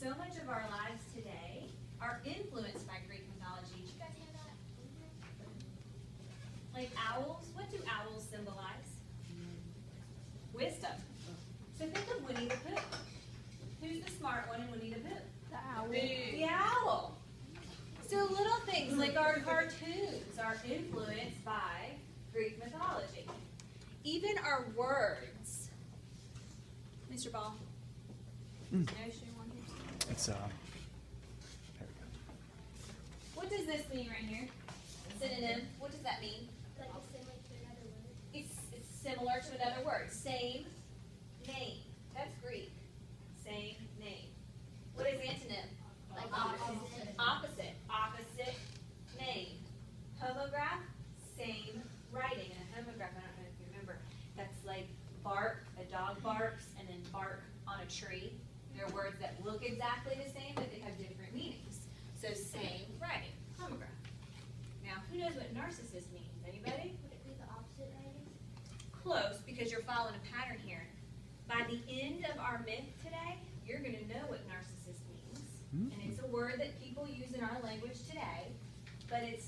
so much of our lives today are influenced by Greek mythology. Did you guys know that? Like owls, what do owls symbolize? Wisdom. So think of Winnie the Pooh. Who's the smart one in Winnie the Pooh? The owl. The owl. So little things like our cartoons are influenced by Greek mythology. Even our words. Mr. Ball. No shoe on here. It's there we go. What does this mean right here? Synonym. What does that mean? Like it's similar to another word. It's similar to another word. Same name. That's Greek. Same name. What is antonym? Like opposite. Opposite. Opposite name. Homograph, same writing. And a homograph, I don't know if you remember, that's like bark, a dog barks, and then bark on a tree. They're words that look exactly the same, but they have different meanings. So same writing. Homograph. Now, who knows what narcissus means? Anybody? Would it be the opposite writing? Close, because you're following a pattern here. By the end of our myth today, you're going to know what narcissus means. And it's a word that people use in our language today, but it's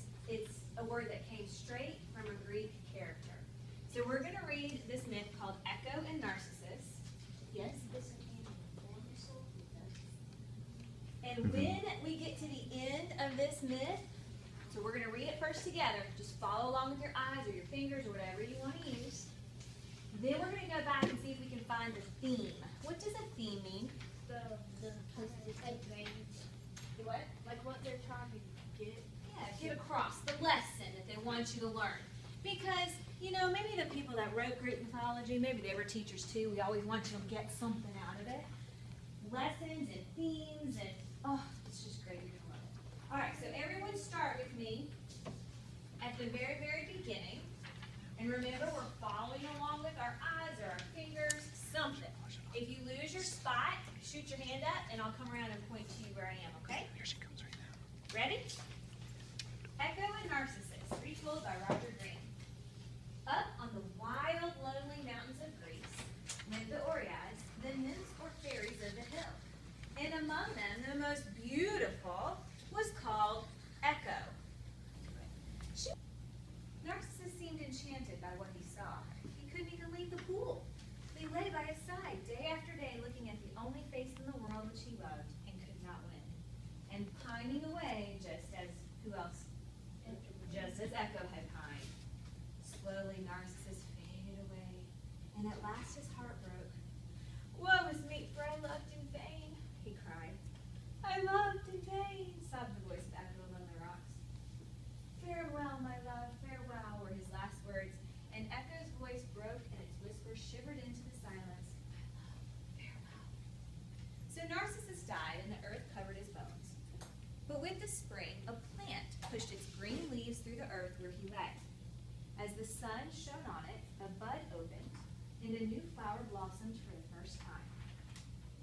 a word that came straight from a Greek character. So we're going to read this myth called Echo and Narcissus. Yes? And when we get to the end of this myth, so we're going to read it first together. Just follow along with your eyes or your fingers or whatever you want to use. Then we're going to go back and see if we can find the theme. What does a theme mean? The range. The what? Like what they're trying to get. Yeah, get across the lesson that they want you to learn. Because, you know, maybe the people that wrote Greek mythology, maybe they were teachers too. We always want you to get something out of it. Lessons and themes and, oh, it's just great. You're going to love it. All right, so everyone start with me at the very, very beginning. And remember, we're following along with our eyes or our fingers, something. If you lose your spot, shoot your hand up, and I'll come around and point to you where I am, okay? Here she comes right now. Ready? Echo and Narcissus, retold by Roger Green. Up on the wild, lonely mountains of Greece lived the Oreads, the nymphs or fairies of the hill. And among them, the most beautiful was called Echo. Narcissus seemed enchanted by what he saw. He couldn't even leave the pool. They lay by his side day after day, looking at the only face in the world which he loved and could not win. And pining away just as, who else? Just as Echo had pined. Slowly Narcissus faded away, and at last his heart broke. Woe is me, for I loved in vain, he cried. I loved in vain, sobbed the voice of Echo among the rocks. Farewell, my love, farewell, were his last words, and Echo's voice broke and its whisper shivered into the silence. My love, farewell. So Narcissus died, and the earth covered his bones. But with the spring, a plant pushed its green leaves through the earth where he lay. As the sun shone on it, a bud opened, and a new flower blossomed for the first time.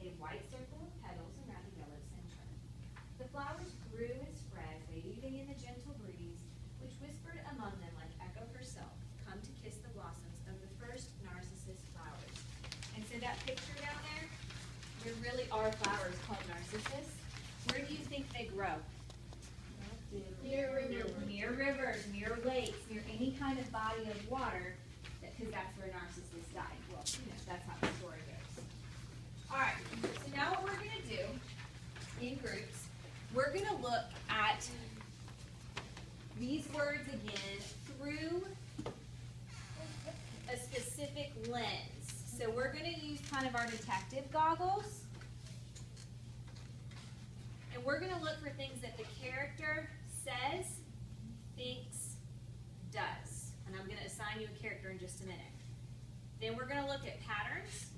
A white circle of petals around a yellow center. The flowers grew and spread, waving in the gentle breeze, which whispered among them like Echo herself, come to kiss the blossoms of the first Narcissus flowers. And so that picture down there really are flowers called Narcissus. Where do you think they grow? Near rivers. Near rivers, near lakes, near any kind of body of water, because that's where Narcissus died. Well, you know, that's how the story goes. All right, so now what we're going to do in groups, we're going to look at these words again through a specific lens. So we're going to use kind of our detective goggles. And we're going to look for things that the character says, thinks, does. And I'm going to assign you a character in just a minute. Then we're going to look at patterns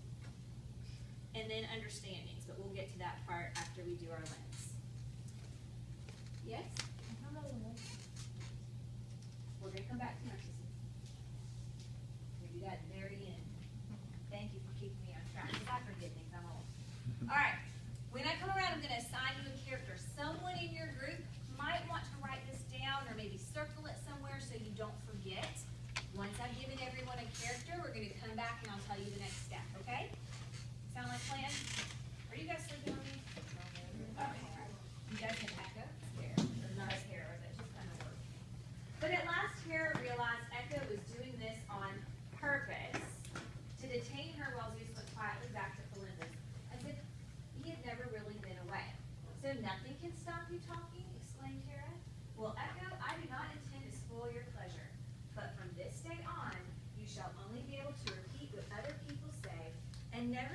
and then understandings. But we'll get to that part after we do our lens. Yes? We're going to come back to Narcissus. We do that at the very end. Thank you for keeping me on track. Because I forget things. I'm old. All right. When I come around, I'm going to assign you a character. Someone in your group might want to write this down or maybe circle it somewhere so you don't forget. Once I've given everyone a character, we're going to come back and I'll tell you the next step, okay? Sound like a plan? Are you guys sleeping on me?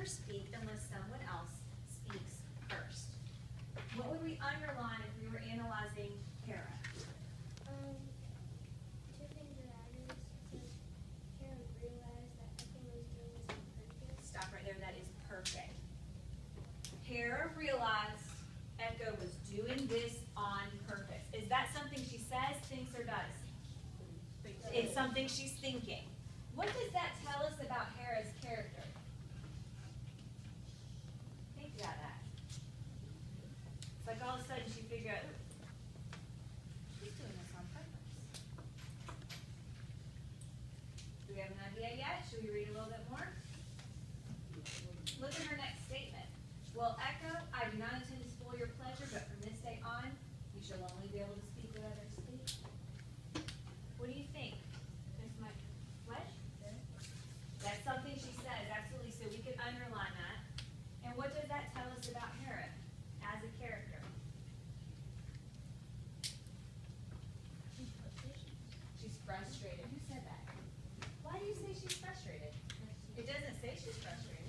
never speak unless someone else speaks first. What would we underline if we were analyzing Hera? Two things that I noticed. It says, Karen realized that Echo was doing this on purpose. Stop right there, that is perfect. Hera realized Echo was doing this on purpose. Is that something she says, thinks, or does? It's something she's thinking. What does that tell us about Hera's character? Think about that. It's like all of a sudden she figured out, she's doing this on purpose. Do we have an idea yet? Should we read a little bit more? Look at her next statement. Well, Echo, I do not intend to spoil your pleasure, but from this day on, you shall only be able to speak what others speak. What do you think? What? That's something she says, absolutely, so we could underline that. And what does that tell us about Hera as a character? She's frustrated. Who said that? Why do you say she's frustrated? It doesn't say she's frustrated.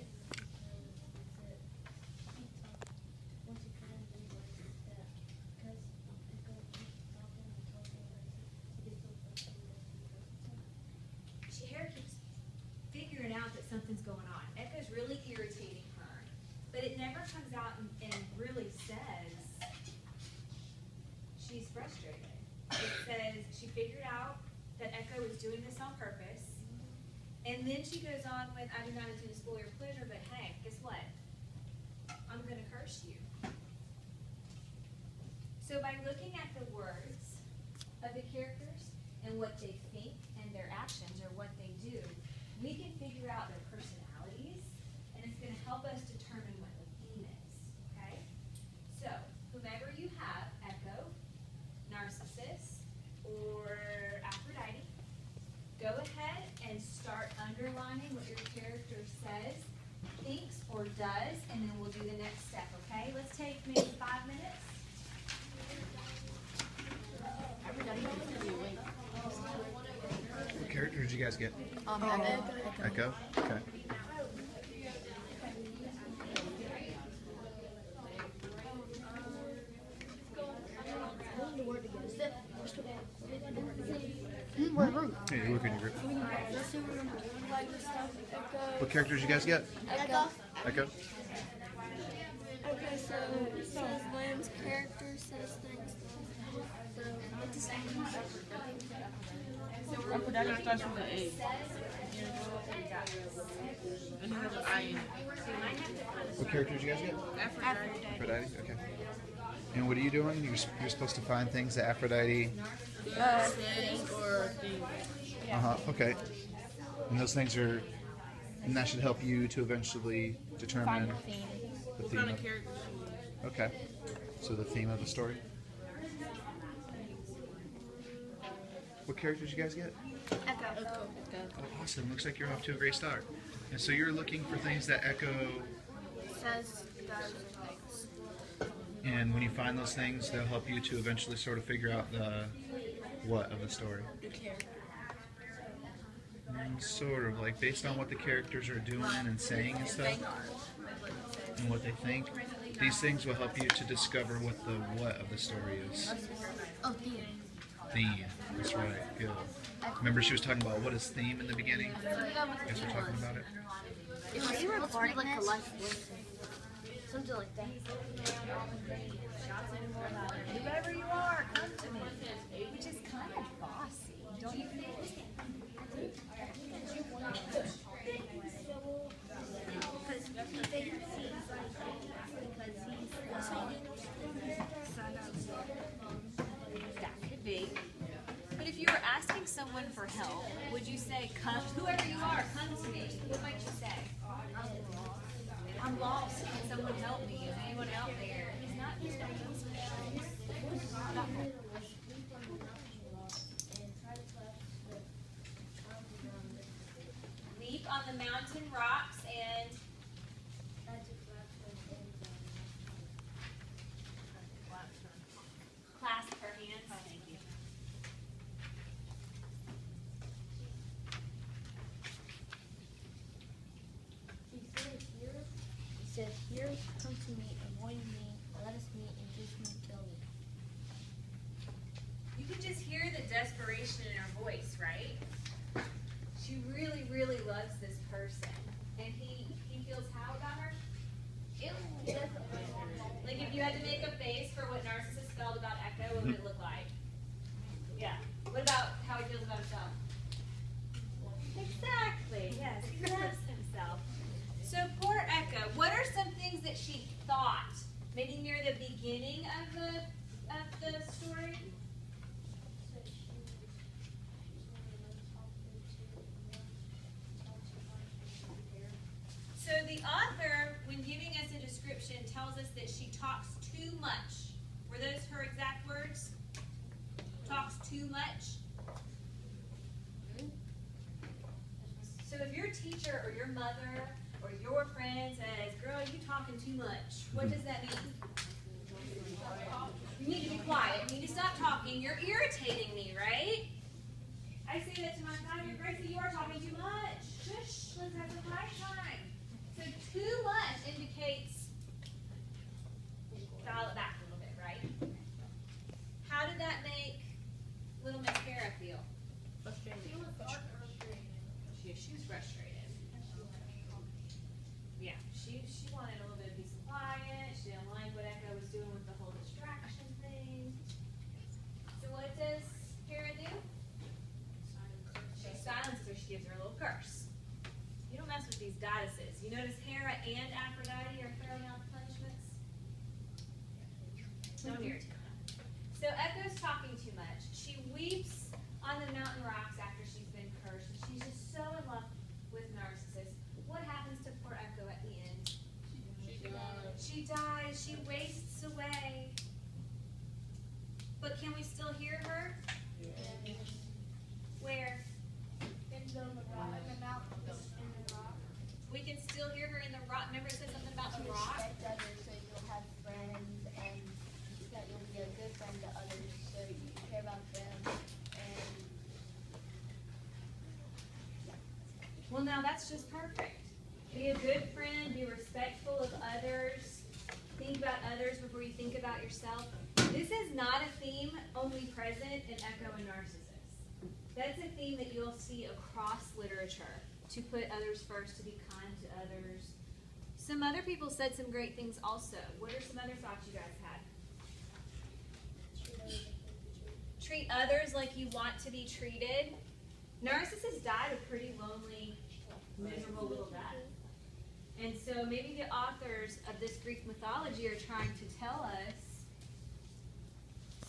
Hera keeps figuring out that something's going on. Echo's really irritating her, but it never comes out and really says she's frustrated. It says she figured out that Echo was doing this on purpose, and then she goes on with, I do not intend to spoil your pleasure, but hey, guess what? I'm going to curse you. So by looking at the words of the characters and what they think and their actions or what they do, we can figure out their personalities, and it's going to help us determine what the theme is, okay? So, whomever you have, Echo, Narcissus, or Aphrodite, go ahead and start underlining what your character says, thinks, or does, and then we'll do the next step, okay? Let's take maybe 5 minutes. What character did you guys get? Echo. Echo? Okay. Hey, you work in your group. What characters you guys get? Echo. Echo? Okay, so it says Lamb's character says things. So it's the same. Aphrodite starts with an A. And it has an I in it. What characters you guys get? Aphrodite? Okay. And what are you doing? You're supposed to find things that Aphrodite... Says or things. Okay. And those things are... And that should help you to eventually determine the theme What kind of... of character she is. Okay. So the theme of the story. What characters you guys get? Echo. Oh, awesome. Looks like you're off to a great start. And so you're looking for things that echo, Says does things. and when you find those things, they'll help you to eventually sort of figure out the what of the story. The character. And sort of like based on what the characters are doing and saying and stuff, and what they think, these things will help you to discover what the what of the story is. Oh, theme. Theme. That's right. Good. Remember she was talking about what is theme in the beginning? I guess we're talking about it. It was supposed to be like a life lesson. Something like that. Whoever you are, come to me. Which is kind of bossy, don't you think? That could be. But if you were asking someone for help, would you say, come, whoever you are, come to me? What might you say? I'm lost. Can someone help me? Is anyone out there? It's not just leap on the mountain rocks and clasp her hands. Thank you. She said Yearta said, "Here, come to me, avoid me, let us meet, and kiss me, kill me." You can just hear the desperation in her voice, right? She really, really loves this person. And he feels how about her? Ew. Like if you had to make a face for what Narcissus felt about Echo, what would it look like? Yeah. What about how he feels about himself? Exactly. Yes, he loves himself. So poor Echo, what are some things that she thought, maybe near the beginning of the story? So the author, when giving us a description, tells us that she talks too much. Were those her exact words? Talks too much? So if your teacher or your mother or your friend says, "Girl, you talking too much," what does that mean? You need to be quiet. You need to stop talking. You're irritating me, right? I say that to my daughter, Gracie, you are talking too much. Shush, let's have some quiet time. So too much indicates, dial it back a little bit, right? How did that make little Miss Kara feel? Frustrated. She was frustrated. Yeah, she wanted a little bit of peace and quiet. She didn't like what Echo was doing with the whole distraction thing. So what does Kara do? She silences her. She gives her a little curse. You don't mess with these goddesses. You notice Hera and Aphrodite are throwing out the punishments? Don't irritate them. So Echo's talking too much. She weeps on the mountain rocks after she's been cursed. And she's just so in love with Narcissus. What happens to poor Echo at the end? She dies. She wastes away. But can we still hear her? Where? In the mountains, in the rock. We can still hear her in the rock. Remember it said something about the rock? Respect others so you'll have friends, and that you'll be a good friend to others so you care about them. And Well, now that's just perfect. Be a good friend, be respectful of others, think about others before you think about yourself. This is not a theme only present in Echo and Narcissus. That's a theme that you'll see across literature, to put others first, to be kind to others. Some other people said some great things also. What are some other thoughts you guys had? Treat others like you want to be treated. Narcissus died a pretty lonely, miserable little death. And so maybe the authors of this Greek mythology are trying to tell us,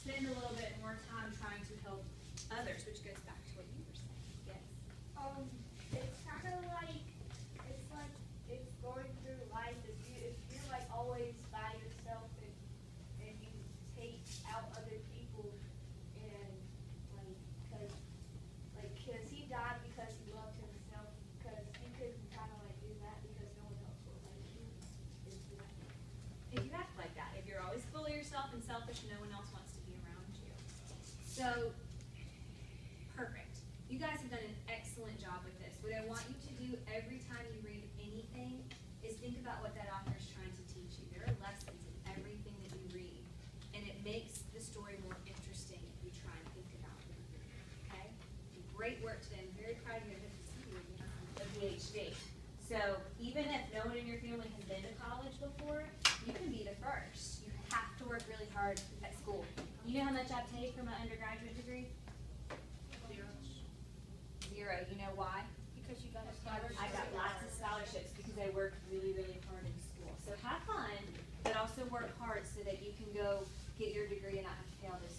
spend a little bit more time trying to help others, which goes back to what you were saying. Yes. it's kind of like it's going through life. If you're like always by yourself and you take out other people and because he died because he loved himself, because he couldn't kind of like do that because no one else will like you. If you act like that, if you're always full of yourself and selfish, no one else wants to be around you. So, perfect. You guys have done an excellent job with this. What I want you to do every time you read anything is think about what that author is trying to teach you. There are lessons in everything that you read, and it makes the story more interesting if you try and think about it. Okay? Great work today. I'm very proud of you. I hope to see you when you have a PhD. So even if no one in your family has been to college before, you can be the first. You have to work really hard at school. You know how much I've paid for my undergraduate degree? Zero. You know why? Because you got a scholarship. I got lots of scholarships because I worked really, really hard in school. So have fun, but also work hard so that you can go get your degree and not have to pay all this